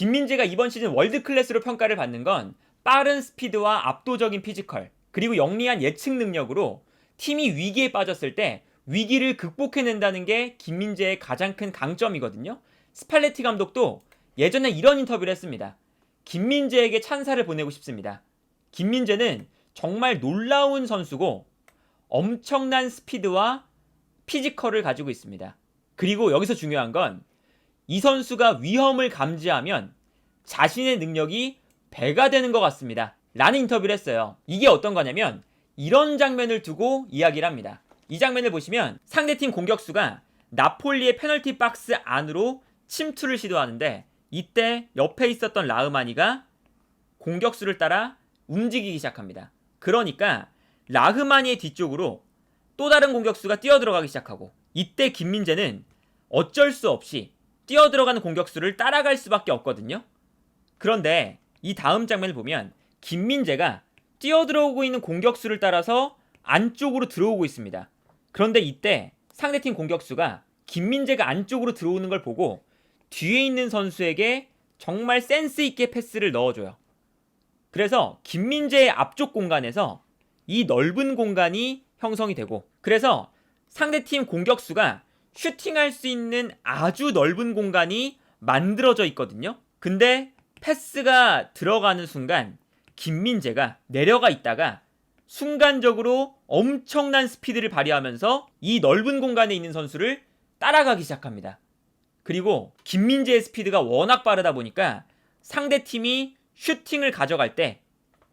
김민재가 이번 시즌 월드클래스로 평가를 받는 건 빠른 스피드와 압도적인 피지컬, 그리고 영리한 예측 능력으로 팀이 위기에 빠졌을 때 위기를 극복해낸다는 게 김민재의 가장 큰 강점이거든요. 스팔레티 감독도 예전에 이런 인터뷰를 했습니다. 김민재에게 찬사를 보내고 싶습니다. 김민재는 정말 놀라운 선수고 엄청난 스피드와 피지컬을 가지고 있습니다. 그리고 여기서 중요한 건 이 선수가 위험을 감지하면 자신의 능력이 배가 되는 것 같습니다. 라는 인터뷰를 했어요. 이게 어떤 거냐면 이런 장면을 두고 이야기를 합니다. 이 장면을 보시면 상대팀 공격수가 나폴리의 페널티 박스 안으로 침투를 시도하는데 이때 옆에 있었던 라흐마니가 공격수를 따라 움직이기 시작합니다. 그러니까 라흐마니의 뒤쪽으로 또 다른 공격수가 뛰어들어가기 시작하고 이때 김민재는 어쩔 수 없이 뛰어들어가는 공격수를 따라갈 수밖에 없거든요. 그런데 이 다음 장면을 보면 김민재가 뛰어들어오고 있는 공격수를 따라서 안쪽으로 들어오고 있습니다. 그런데 이때 상대팀 공격수가 김민재가 안쪽으로 들어오는 걸 보고 뒤에 있는 선수에게 정말 센스 있게 패스를 넣어줘요. 그래서 김민재의 앞쪽 공간에서 이 넓은 공간이 형성이 되고 그래서 상대팀 공격수가 슈팅할 수 있는 아주 넓은 공간이 만들어져 있거든요. 근데 패스가 들어가는 순간 김민재가 내려가 있다가 순간적으로 엄청난 스피드를 발휘하면서 이 넓은 공간에 있는 선수를 따라가기 시작합니다. 그리고 김민재의 스피드가 워낙 빠르다 보니까 상대팀이 슈팅을 가져갈 때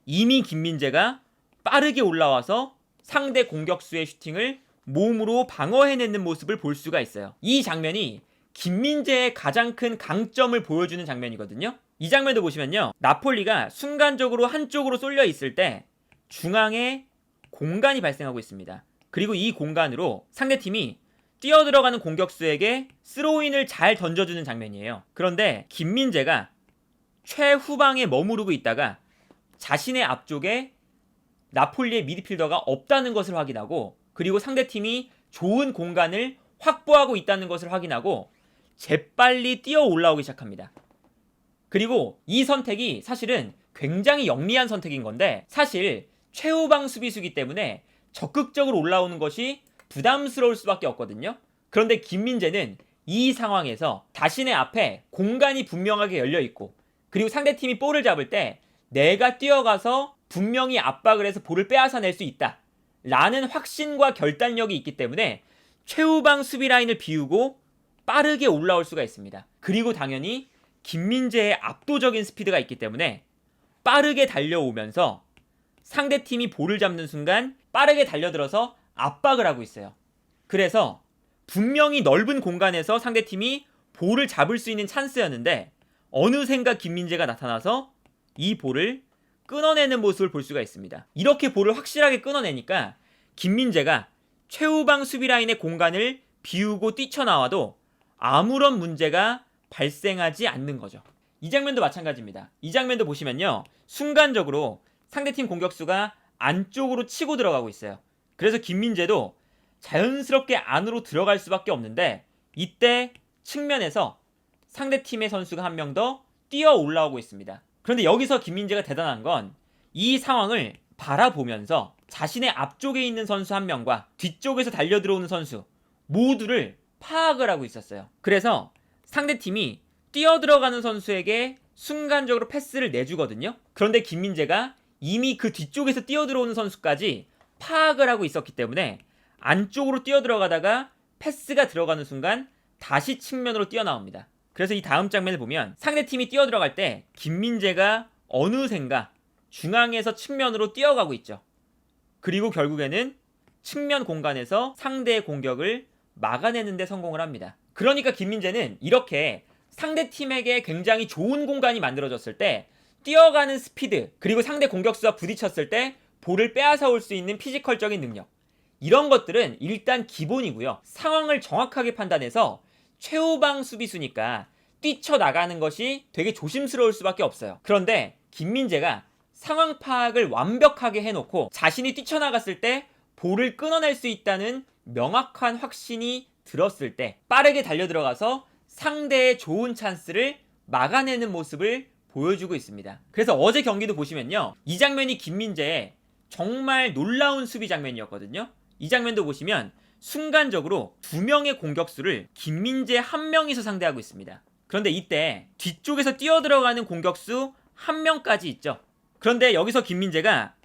이미 김민재가 빠르게 올라와서 상대 공격수의 슈팅을 몸으로 방어해내는 모습을 볼 수가 있어요. 이 장면이 김민재의 가장 큰 강점을 보여주는 장면이거든요. 이 장면도 보시면요. 나폴리가 순간적으로 한쪽으로 쏠려 있을 때 중앙에 공간이 발생하고 있습니다. 그리고 이 공간으로 상대팀이 뛰어들어가는 공격수에게 스로인을 잘 던져주는 장면이에요. 그런데 김민재가 최후방에 머무르고 있다가 자신의 앞쪽에 나폴리의 미드필더가 없다는 것을 확인하고 그리고 상대팀이 좋은 공간을 확보하고 있다는 것을 확인하고 재빨리 뛰어 올라오기 시작합니다. 그리고 이 선택이 사실은 굉장히 영리한 선택인 건데 사실 최후방 수비수기 때문에 적극적으로 올라오는 것이 부담스러울 수밖에 없거든요. 그런데 김민재는 이 상황에서 자신의 앞에 공간이 분명하게 열려있고 그리고 상대팀이 볼을 잡을 때 내가 뛰어가서 분명히 압박을 해서 볼을 빼앗아낼 수 있다 라는 확신과 결단력이 있기 때문에 최후방 수비 라인을 비우고 빠르게 올라올 수가 있습니다. 그리고 당연히 김민재의 압도적인 스피드가 있기 때문에 빠르게 달려오면서 상대팀이 볼을 잡는 순간 빠르게 달려들어서 압박을 하고 있어요. 그래서 분명히 넓은 공간에서 상대팀이 볼을 잡을 수 있는 찬스였는데 어느샌가 김민재가 나타나서 이 볼을 끊어내는 모습을 볼 수가 있습니다. 이렇게 볼을 확실하게 끊어내니까 김민재가 최후방 수비라인의 공간을 비우고 뛰쳐나와도 아무런 문제가 발생하지 않는 거죠. 이 장면도 마찬가지입니다. 이 장면도 보시면요. 순간적으로 상대팀 공격수가 안쪽으로 치고 들어가고 있어요. 그래서 김민재도 자연스럽게 안으로 들어갈 수밖에 없는데 이때 측면에서 상대팀의 선수가 한 명 더 뛰어 올라오고 있습니다. 그런데 여기서 김민재가 대단한 건 이 상황을 바라보면서 자신의 앞쪽에 있는 선수 한 명과 뒤쪽에서 달려들어오는 선수 모두를 파악을 하고 있었어요. 그래서 상대팀이 뛰어들어가는 선수에게 순간적으로 패스를 내주거든요. 그런데 김민재가 이미 그 뒤쪽에서 뛰어들어오는 선수까지 파악을 하고 있었기 때문에 안쪽으로 뛰어들어가다가 패스가 들어가는 순간 다시 측면으로 뛰어나옵니다. 그래서 이 다음 장면을 보면 상대팀이 뛰어들어갈 때 김민재가 어느샌가 중앙에서 측면으로 뛰어가고 있죠. 그리고 결국에는 측면 공간에서 상대의 공격을 막아내는 데 성공을 합니다. 그러니까 김민재는 이렇게 상대팀에게 굉장히 좋은 공간이 만들어졌을 때 뛰어가는 스피드 그리고 상대 공격수와 부딪혔을 때 볼을 빼앗아 올 수 있는 피지컬적인 능력 이런 것들은 일단 기본이고요. 상황을 정확하게 판단해서 최후방 수비수니까 뛰쳐나가는 것이 되게 조심스러울 수밖에 없어요. 그런데 김민재가 상황 파악을 완벽하게 해놓고 자신이 뛰쳐나갔을 때 볼을 끊어낼 수 있다는 명확한 확신이 들었을 때 빠르게 달려들어가서 상대의 좋은 찬스를 막아내는 모습을 보여주고 있습니다. 그래서 어제 경기도 보시면요, 이 장면이 김민재의 정말 놀라운 수비 장면이었거든요. 이 장면도 보시면 순간적으로 2명의 공격수를 김민재 1명이서 상대하고 있습니다. 그런데 이때 뒤쪽에서 뛰어들어가는 공격수 1명까지 있죠. 그런데 여기서 김민재가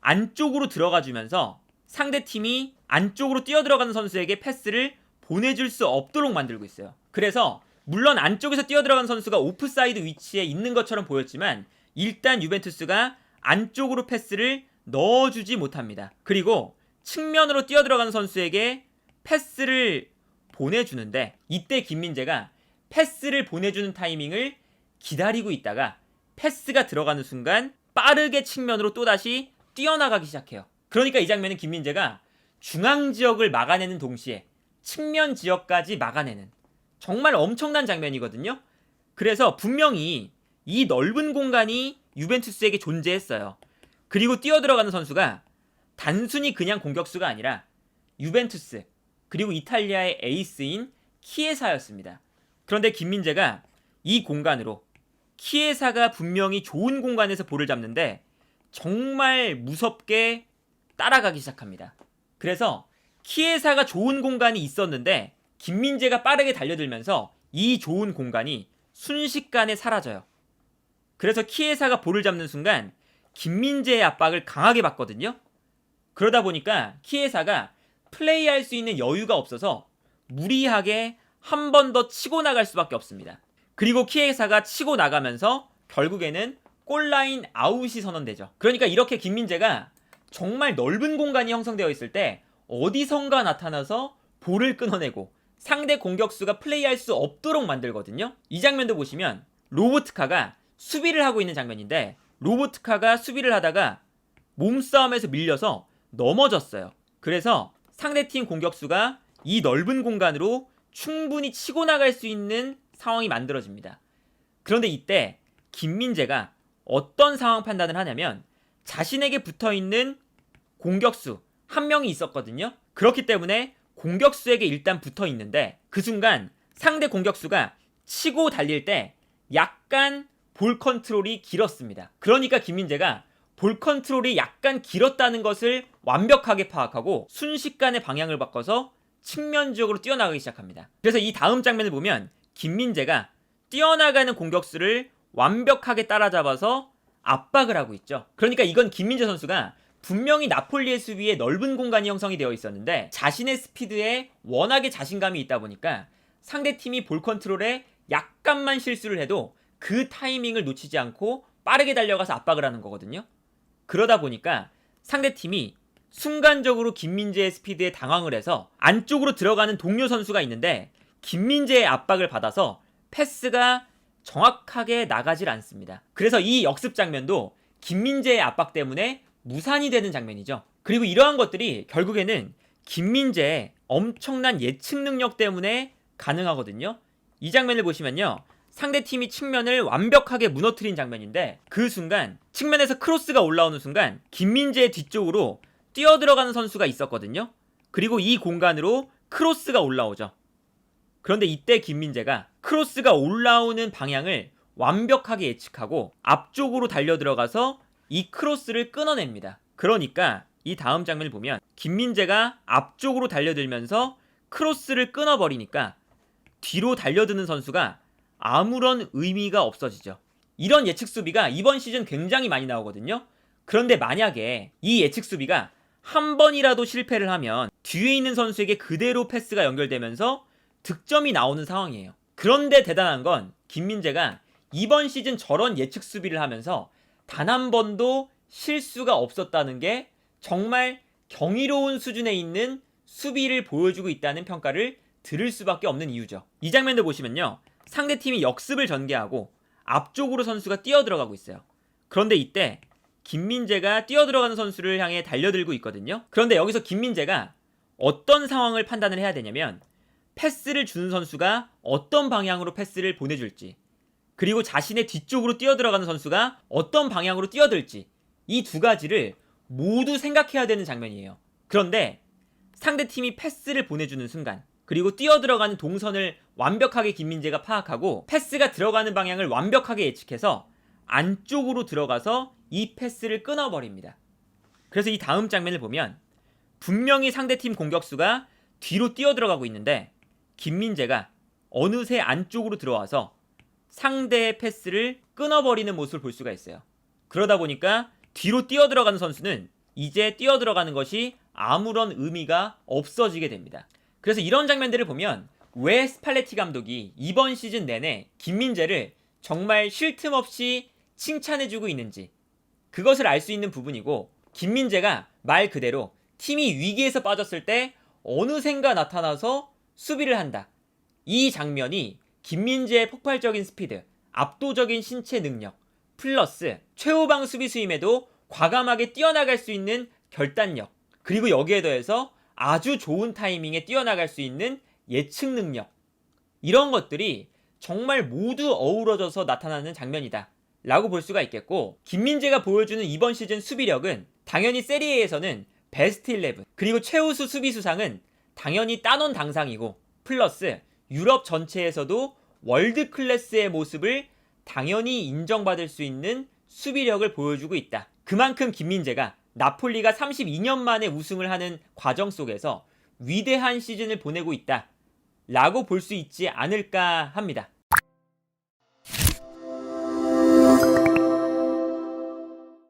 안쪽으로 들어가주면서 상대팀이 안쪽으로 뛰어들어가는 선수에게 패스를 보내줄 수 없도록 만들고 있어요. 그래서 물론 안쪽에서 뛰어들어가는 선수가 오프사이드 위치에 있는 것처럼 보였지만 일단 유벤투스가 안쪽으로 패스를 넣어주지 못합니다. 그리고 측면으로 뛰어들어가는 선수에게 패스를 보내주는데 이때 김민재가 패스를 보내주는 타이밍을 기다리고 있다가 패스가 들어가는 순간 빠르게 측면으로 또다시 뛰어나가기 시작해요. 그러니까 이 장면은 김민재가 중앙 지역을 막아내는 동시에 측면 지역까지 막아내는 정말 엄청난 장면이거든요. 그래서 분명히 이 넓은 공간이 유벤투스에게 존재했어요. 그리고 뛰어들어가는 선수가 단순히 그냥 공격수가 아니라 유벤투스 그리고 이탈리아의 에이스인 키에사였습니다. 그런데 김민재가 이 공간으로 키에사가 분명히 좋은 공간에서 볼을 잡는데 정말 무섭게 따라가기 시작합니다. 그래서 키에사가 좋은 공간이 있었는데 김민재가 빠르게 달려들면서 이 좋은 공간이 순식간에 사라져요. 그래서 키에사가 볼을 잡는 순간 김민재의 압박을 강하게 받거든요. 그러다 보니까 키에사가 플레이할 수 있는 여유가 없어서 무리하게 한 번 더 치고 나갈 수밖에 없습니다. 그리고 키에사가 치고 나가면서 결국에는 골라인 아웃이 선언되죠. 그러니까 이렇게 김민재가 정말 넓은 공간이 형성되어 있을 때 어디선가 나타나서 볼을 끊어내고 상대 공격수가 플레이할 수 없도록 만들거든요. 이 장면도 보시면 로보트카가 수비를 하고 있는 장면인데 로보트카가 수비를 하다가 몸싸움에서 밀려서 넘어졌어요. 그래서 상대팀 공격수가 이 넓은 공간으로 충분히 치고 나갈 수 있는 상황이 만들어집니다. 그런데 이때 김민재가 어떤 상황 판단을 하냐면 자신에게 붙어있는 공격수 1명이 있었거든요. 그렇기 때문에 공격수에게 일단 붙어있는데 그 순간 상대 공격수가 치고 달릴 때 약간 볼 컨트롤이 길었습니다. 그러니까 김민재가 볼 컨트롤이 약간 길었다는 것을 완벽하게 파악하고 순식간에 방향을 바꿔서 측면 지역으로 뛰어나가기 시작합니다. 그래서 이 다음 장면을 보면 김민재가 뛰어나가는 공격수를 완벽하게 따라잡아서 압박을 하고 있죠. 그러니까 이건 김민재 선수가 분명히 나폴리의 수비에 넓은 공간이 형성이 되어 있었는데 자신의 스피드에 워낙에 자신감이 있다 보니까 상대팀이 볼 컨트롤에 약간만 실수를 해도 그 타이밍을 놓치지 않고 빠르게 달려가서 압박을 하는 거거든요. 그러다 보니까 상대팀이 순간적으로 김민재의 스피드에 당황을 해서 안쪽으로 들어가는 동료 선수가 있는데 김민재의 압박을 받아서 패스가 정확하게 나가질 않습니다. 그래서 이 역습 장면도 김민재의 압박 때문에 무산이 되는 장면이죠. 그리고 이러한 것들이 결국에는 김민재의 엄청난 예측 능력 때문에 가능하거든요. 이 장면을 보시면요, 상대팀이 측면을 완벽하게 무너뜨린 장면인데 그 순간 측면에서 크로스가 올라오는 순간 김민재의 뒤쪽으로 뛰어들어가는 선수가 있었거든요. 그리고 이 공간으로 크로스가 올라오죠. 그런데 이때 김민재가 크로스가 올라오는 방향을 완벽하게 예측하고 앞쪽으로 달려들어가서 이 크로스를 끊어냅니다. 그러니까 이 다음 장면을 보면 김민재가 앞쪽으로 달려들면서 크로스를 끊어버리니까 뒤로 달려드는 선수가 아무런 의미가 없어지죠. 이런 예측 수비가 이번 시즌 굉장히 많이 나오거든요. 그런데 만약에 이 예측 수비가 한 번이라도 실패를 하면 뒤에 있는 선수에게 그대로 패스가 연결되면서 득점이 나오는 상황이에요. 그런데 대단한 건 김민재가 이번 시즌 저런 예측 수비를 하면서 단 한 번도 실수가 없었다는 게 정말 경이로운 수준에 있는 수비를 보여주고 있다는 평가를 들을 수밖에 없는 이유죠. 이 장면도 보시면요, 상대팀이 역습을 전개하고 앞쪽으로 선수가 뛰어들어가고 있어요. 그런데 이때 김민재가 뛰어들어가는 선수를 향해 달려들고 있거든요. 그런데 여기서 김민재가 어떤 상황을 판단을 해야 되냐면 패스를 주는 선수가 어떤 방향으로 패스를 보내줄지, 그리고 자신의 뒤쪽으로 뛰어들어가는 선수가 어떤 방향으로 뛰어들지, 이 두 가지를 모두 생각해야 되는 장면이에요. 그런데 상대팀이 패스를 보내주는 순간 그리고 뛰어들어가는 동선을 완벽하게 김민재가 파악하고 패스가 들어가는 방향을 완벽하게 예측해서 안쪽으로 들어가서 이 패스를 끊어버립니다. 그래서 이 다음 장면을 보면 분명히 상대팀 공격수가 뒤로 뛰어들어가고 있는데 김민재가 어느새 안쪽으로 들어와서 상대의 패스를 끊어버리는 모습을 볼 수가 있어요. 그러다 보니까 뒤로 뛰어들어가는 선수는 이제 뛰어들어가는 것이 아무런 의미가 없어지게 됩니다. 그래서 이런 장면들을 보면 왜 스팔레티 감독이 이번 시즌 내내 김민재를 정말 쉴 틈 없이 칭찬해주고 있는지 그것을 알 수 있는 부분이고, 김민재가 말 그대로 팀이 위기에서 빠졌을 때 어느샌가 나타나서 수비를 한다. 이 장면이 김민재의 폭발적인 스피드, 압도적인 신체 능력, 플러스 최후방 수비수임에도 과감하게 뛰어나갈 수 있는 결단력, 그리고 여기에 더해서 아주 좋은 타이밍에 뛰어나갈 수 있는 예측 능력, 이런 것들이 정말 모두 어우러져서 나타나는 장면이다 라고 볼 수가 있겠고, 김민재가 보여주는 이번 시즌 수비력은 당연히 세리에에서는 베스트 11, 그리고 최우수 수비수상은 당연히 따논 당상이고, 플러스 유럽 전체에서도 월드 클래스의 모습을 당연히 인정받을 수 있는 수비력을 보여주고 있다. 그만큼 김민재가 나폴리가 32년 만에 우승을 하는 과정 속에서 위대한 시즌을 보내고 있다 라고 볼 수 있지 않을까 합니다.